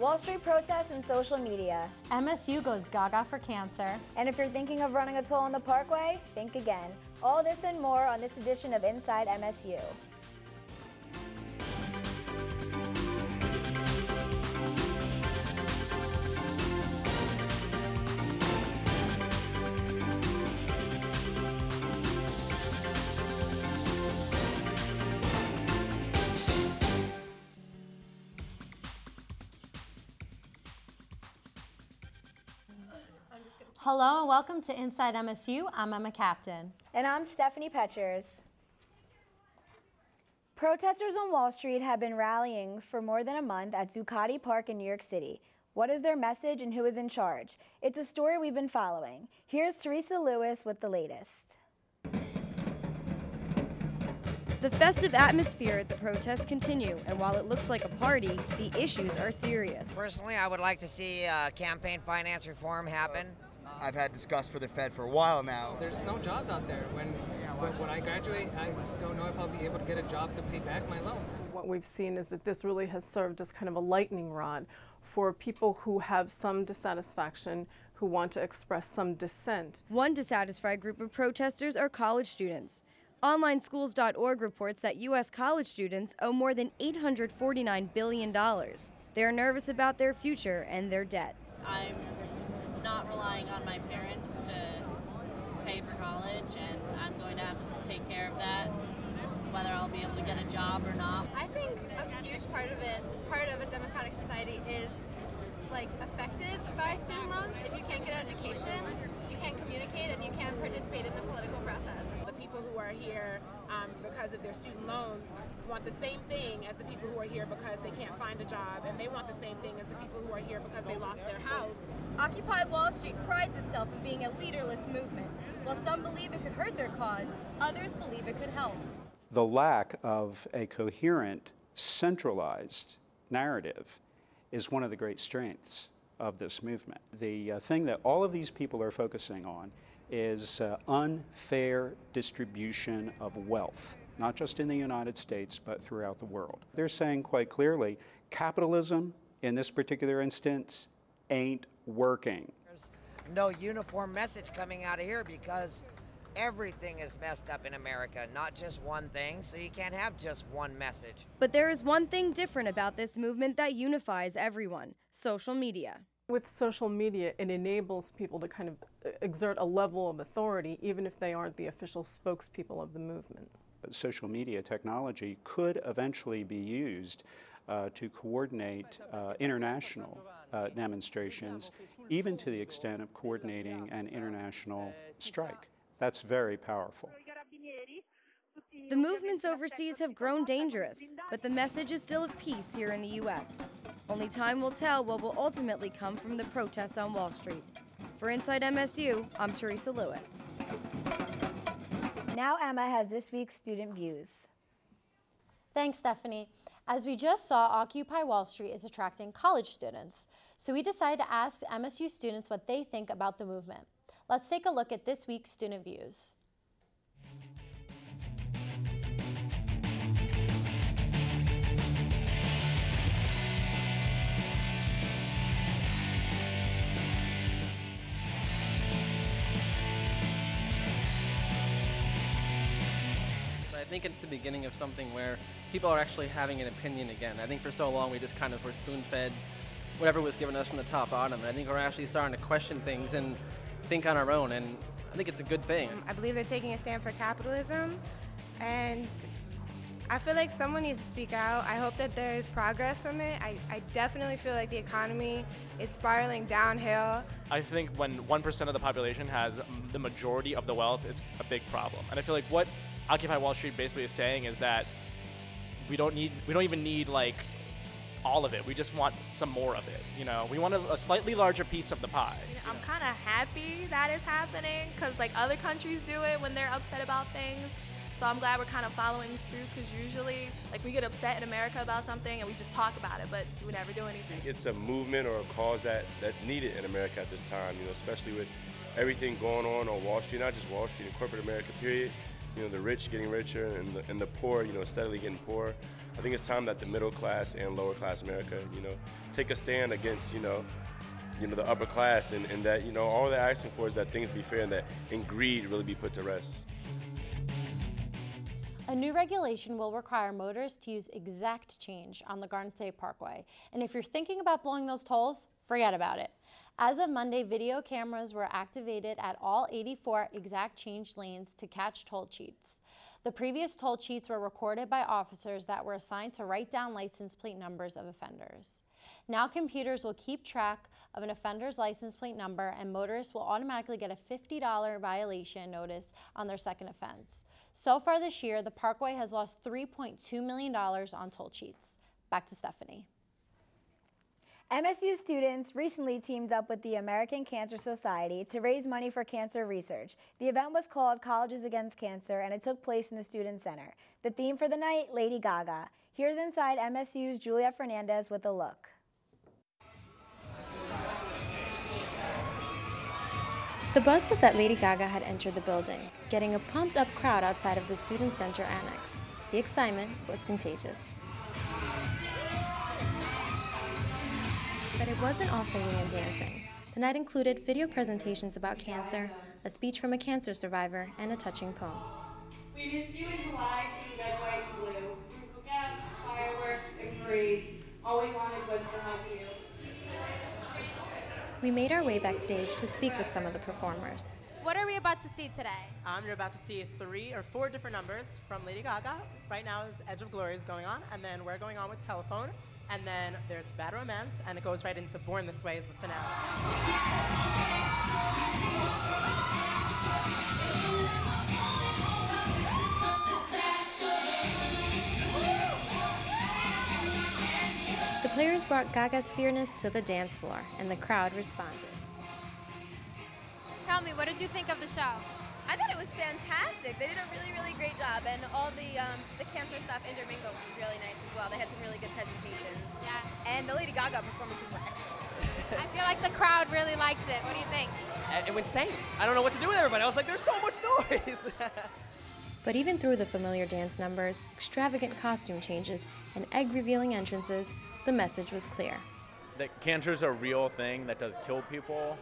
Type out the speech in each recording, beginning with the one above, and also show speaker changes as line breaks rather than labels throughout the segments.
Wall Street protests and social media.
MSU goes gaga for cancer.
And if you're thinking of running a toll on the Parkway, think again. All this and more on this edition of Inside MSU.
Hello and welcome to Inside MSU. I'm Emma Captain.
And I'm Stephanie Petchers. Protesters on Wall Street have been rallying for more than a month at Zuccotti Park in New York City. What is their message and who is in charge? It's a story we've been following. Here's Teresa Lewis with the latest.
The festive atmosphere at the protests continue, and while it looks like a party, the issues are serious.
Personally, I would like to see campaign finance reform happen.
I've had discussed for the Fed for a while now.
There's no jobs out there. When I graduate, I don't know if I'll be able to get a job to pay back my loans.
What we've seen is that this really has served as kind of a lightning rod for people who have some dissatisfaction, who want to express some dissent. One
dissatisfied group of protesters are college students. OnlineSchools.org reports that U.S. college students owe more than $849 billion. They're nervous about their future and their debt.
I'm not relying on my parents to pay for college, and I'm going to have to take care of that, whether I'll be able to get a job or not.
I think a huge part of a democratic society is affected by student loans. If you can't get an education, you can't communicate, and you can't participate in the political process.
The people who are here because of their student loans want the same thing as the people who are here because they can't find a job, and they want the same thing as the people who are here because they lost their house.
Occupy Wall Street prides itself in being a leaderless movement. While some believe it could hurt their cause, others believe it could help.
The lack of a coherent, centralized narrative is one of the great strengths of this movement. The thing that all of these people are focusing on is unfair distribution of wealth, not just in the United States, but throughout the world. They're saying quite clearly, capitalism, in this particular instance, ain't working.
There's no uniform message coming out of here because everything is messed up in America, not just one thing, so you can't have just one message.
But there is one thing different about this movement that unifies everyone: social media.
With social media, it enables people to kind of exert a level of authority, even if they aren't the official spokespeople of the movement.
Social media technology could eventually be used to coordinate international demonstrations, even to the extent of coordinating an international strike. That's very powerful.
The movements overseas have grown dangerous, but the message is still of peace here in the U.S. Only time will tell what will ultimately come from the protests on Wall Street. For Inside MSU, I'm Teresa Lewis.
Now Emma has this week's student views.
Thanks, Stephanie. As we just saw, Occupy Wall Street is attracting college students. So we decided to ask MSU students what they think about the movement. Let's take a look at this week's student views.
I think it's the beginning of something where people are actually having an opinion again. I think for so long we just kind of were spoon-fed whatever was given us from the top bottom. And I think we're actually starting to question things and think on our own, and I think it's a good thing.
I believe they're taking a stand for capitalism, and I feel like someone needs to speak out. I hope that there is progress from it. I definitely feel like the economy is spiraling downhill.
I think when 1% of the population has the majority of the wealth, it's a big problem. And I feel like what Occupy Wall Street basically is saying is that we don't even need all of it. We just want some more of it. You know, we want a slightly larger piece of the pie.
I'm kind of happy that it's happening because other countries do it when they're upset about things. So I'm glad we're kind of following through, because usually we get upset in America about something and we just talk about it, but we never do anything.
It's a movement or a cause that's needed in America at this time, especially with everything going on Wall Street, not just Wall Street, in corporate America, period. The rich getting richer and the poor, steadily getting poorer. I think it's time that the middle class and lower class America, take a stand against, the upper class, and that, all they're asking for is that things be fair and that greed really be put to rest.
A new regulation will require motorists to use exact change on the Garden State Parkway. And if you're thinking about blowing those tolls, forget about it. As of Monday, video cameras were activated at all 84 exact change lanes to catch toll cheats. The previous toll cheats were recorded by officers that were assigned to write down license plate numbers of offenders. Now computers will keep track of an offender's license plate number, and motorists will automatically get a $50 violation notice on their second offense. So far this year, the Parkway has lost $3.2 million on toll cheats. Back to Stephanie.
MSU students recently teamed up with the American Cancer Society to raise money for cancer research. The event was called Colleges Against Cancer, and it took place in the Student Center. The theme for the night, Lady Gaga. Here's Inside MSU's Juliet Fernandez with a look.
The buzz was that Lady Gaga had entered the building, getting a pumped-up crowd outside of the Student Center Annex. The excitement was contagious. But it wasn't all singing and dancing. The night included video presentations about cancer, a speech from a cancer survivor, and a touching poem.
We missed you in July through red, white, and blue. Through cookouts, fireworks, and parades. All we wanted was to hug you.
We made our way backstage to speak with some of the performers.
What are we about to see today?
You're about to see 3 or 4 different numbers from Lady Gaga. Right now is Edge of Glory is going on, and then we're going on with Telephone, and then there's Bad Romance, and it goes right into Born This Way as the finale.
The players brought Gaga's fierceness to the dance floor, and the crowd responded.
Tell me, what did you think of the show?
I thought it was fantastic. They did a really, really great job, and all the cancer stuff intermingled was really nice as well. They had some really good presentations.
Yeah.
And the Lady Gaga performances were excellent.
I feel like the crowd really liked it. What do you think?
It went insane. I don't know what to do with everybody. I was like, there's so much noise.
But even through the familiar dance numbers, extravagant costume changes, and egg-revealing entrances, the message was clear.
That cancer is a real thing that does kill people.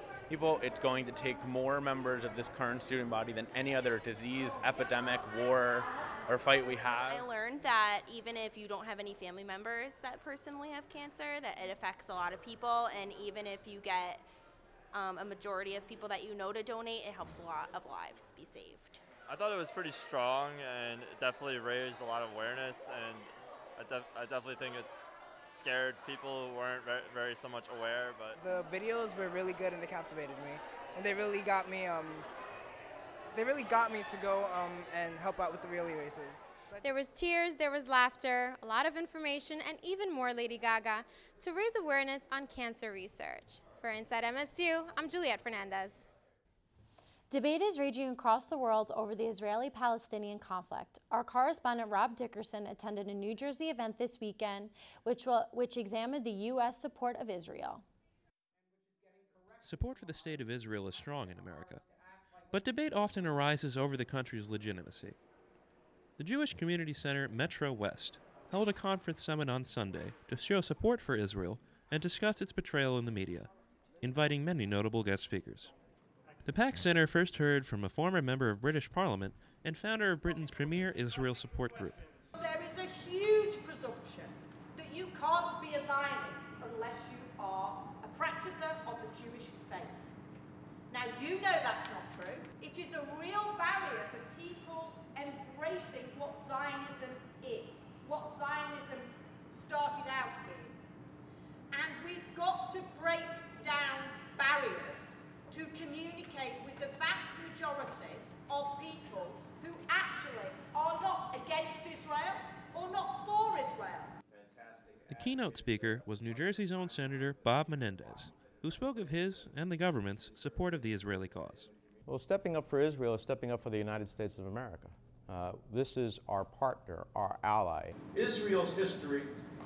It's going to take more members of this current student body than any other disease, epidemic, war, or fight we have.
I learned that even if you don't have any family members that personally have cancer, that it affects a lot of people, and even if you get a majority of people that you know to donate, it helps a lot of lives be saved.
I thought it was pretty strong, and it definitely raised a lot of awareness, and I definitely think it scared people who weren't very so much aware. But
the videos were really good, and they captivated me, and they really got me to go and help out with the relay races.
There was tears, there was laughter, a lot of information, and even more Lady Gaga to raise awareness on cancer research. For Inside MSU, I'm Juliet Fernandez.
Debate is raging across the world over the Israeli-Palestinian conflict. Our correspondent Rob Dickerson attended a New Jersey event this weekend which examined the U.S. support of Israel.
Support for the state of Israel is strong in America, but debate often arises over the country's legitimacy. The Jewish Community Center Metro West held a conference summit on Sunday to show support for Israel and discuss its portrayal in the media, inviting many notable guest speakers. The PAC Center first heard from a former member of British Parliament and founder of Britain's premier Israel support group.
There is a huge presumption that you can't be a Zionist unless you are a practicer of the Jewish faith. Now, you know that's not true. It is a real barrier for people embracing what Zionism is, what Zionism started out to be. And we've got to break down barriers to communicate with the vast majority of people who actually are not against Israel or not for Israel.
The keynote speaker was New Jersey's own Senator Bob Menendez, who spoke of his and the government's support of the Israeli cause.
Well, stepping up for Israel is stepping up for the United States of America. This is our partner, our ally.
Israel's history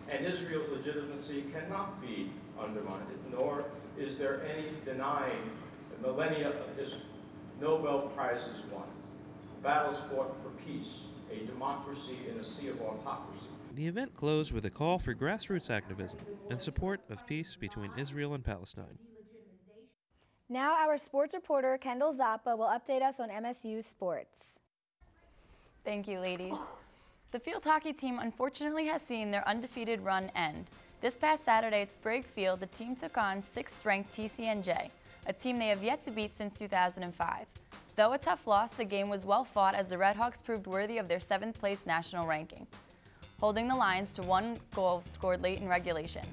and Israel's legitimacy cannot be undermined, nor is there any denying the millennia of history. Nobel Prizes won, battles fought for peace, a democracy in a sea of autocracy.
The event closed with a call for grassroots activism and support of peace between Israel and Palestine.
Now our sports reporter, Kendall Zappa, will update us on MSU sports.
Thank you, ladies. The field hockey team unfortunately has seen their undefeated run end. This past Saturday at Sprague Field, the team took on 6th-ranked TCNJ, a team they have yet to beat since 2005. Though a tough loss, the game was well fought as the Redhawks proved worthy of their 7th-place national ranking, holding the Lions to 1 goal scored late in regulation.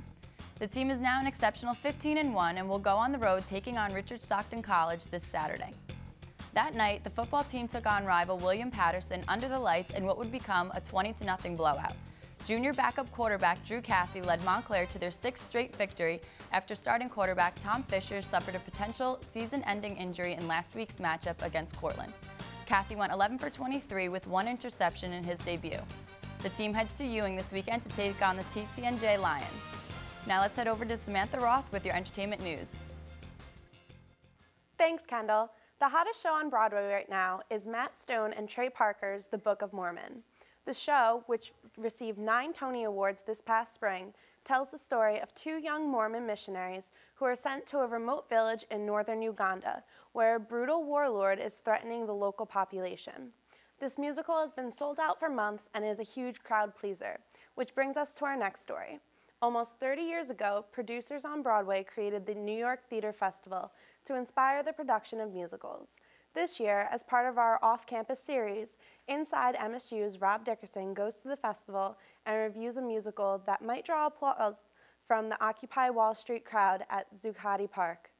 The team is now an exceptional 15-1 and will go on the road taking on Richard Stockton College this Saturday. That night, the football team took on rival William Patterson under the lights in what would become a 20-0 blowout. Junior backup quarterback Drew Cathy led Montclair to their 6th straight victory after starting quarterback Tom Fisher suffered a potential season-ending injury in last week's matchup against Cortland. Cathy went 11 for 23 with 1 interception in his debut. The team heads to Ewing this weekend to take on the TCNJ Lions. Now let's head over to Samantha Roth with your entertainment news.
Thanks, Kendall. The hottest show on Broadway right now is Matt Stone and Trey Parker's The Book of Mormon. The show, which received 9 Tony Awards this past spring, tells the story of 2 young Mormon missionaries who are sent to a remote village in northern Uganda, where a brutal warlord is threatening the local population. This musical has been sold out for months and is a huge crowd pleaser, which brings us to our next story. Almost 30 years ago, producers on Broadway created the New York Theater Festival to inspire the production of musicals. This year, as part of our off-campus series, Inside MSU's Rob Dickerson goes to the festival and reviews a musical that might draw applause from the Occupy Wall Street crowd at Zuccotti Park.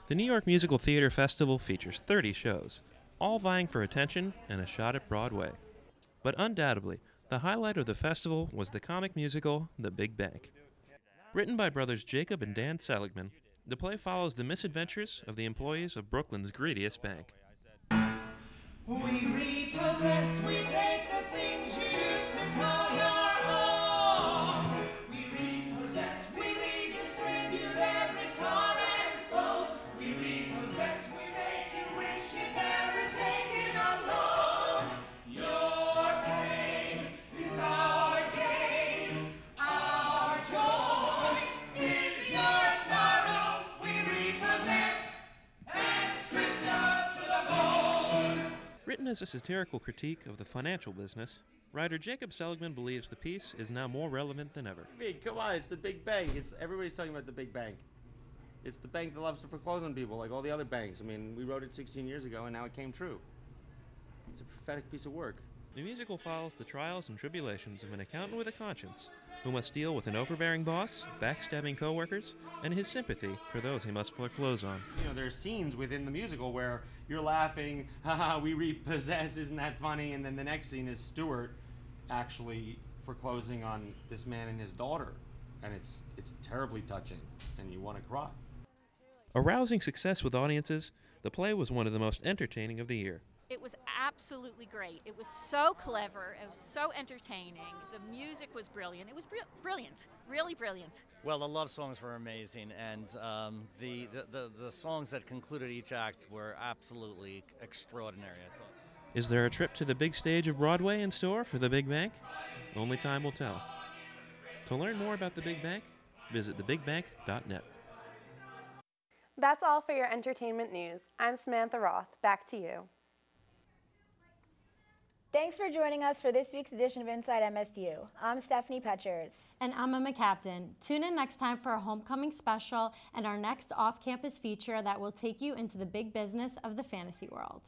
The New York Musical Theater Festival features 30 shows, all vying for attention and a shot at Broadway. But undoubtedly, the highlight of the festival was the comic musical The Big Bank. Written by brothers Jacob and Dan Seligman, the play follows the misadventures of the employees of Brooklyn's greediest bank.
We repossess, we take the things you used to call your own. We repossess, we redistribute every car and phone. We repossess, we make you wish you'd never taken a loan. Your pain is our gain, our joy is your sorrow. We repossess and strip you to the bone.
Written as a satirical critique of the financial business, writer Jacob Seligman believes the piece is now more relevant than ever.
I mean, come on, it's the big bank. Everybody's talking about the big bank. It's the bank that loves to foreclose on people, like all the other banks. I mean, we wrote it 16 years ago, and now it came true. It's a prophetic piece of work.
The musical follows the trials and tribulations of an accountant with a conscience, who must deal with an overbearing boss, backstabbing coworkers, and his sympathy for those he must foreclose on.
You know, there are scenes within the musical where you're laughing, haha, we repossess, isn't that funny? And then the next scene is Stuart actually foreclosing on this man and his daughter. And it's terribly touching, and you want to cry.
A rousing success with audiences, the play was one of the most entertaining of the year.
It was absolutely great. It was so clever. It was so entertaining. The music was brilliant. It was brilliant, really brilliant.
Well, the love songs were amazing, and the songs that concluded each act were absolutely extraordinary, I thought.
Is there a trip to the big stage of Broadway in store for the Big Bank? Only time will tell. To learn more about the Big Bank, visit thebigbank.net.
That's all for your entertainment news. I'm Samantha Roth. Back to you.
Thanks for joining us for this week's edition of Inside MSU. I'm Stephanie Petchers.
And I'm Emma Captain. Tune in next time for our homecoming special and our next off-campus feature that will take you into the big business of the fantasy world.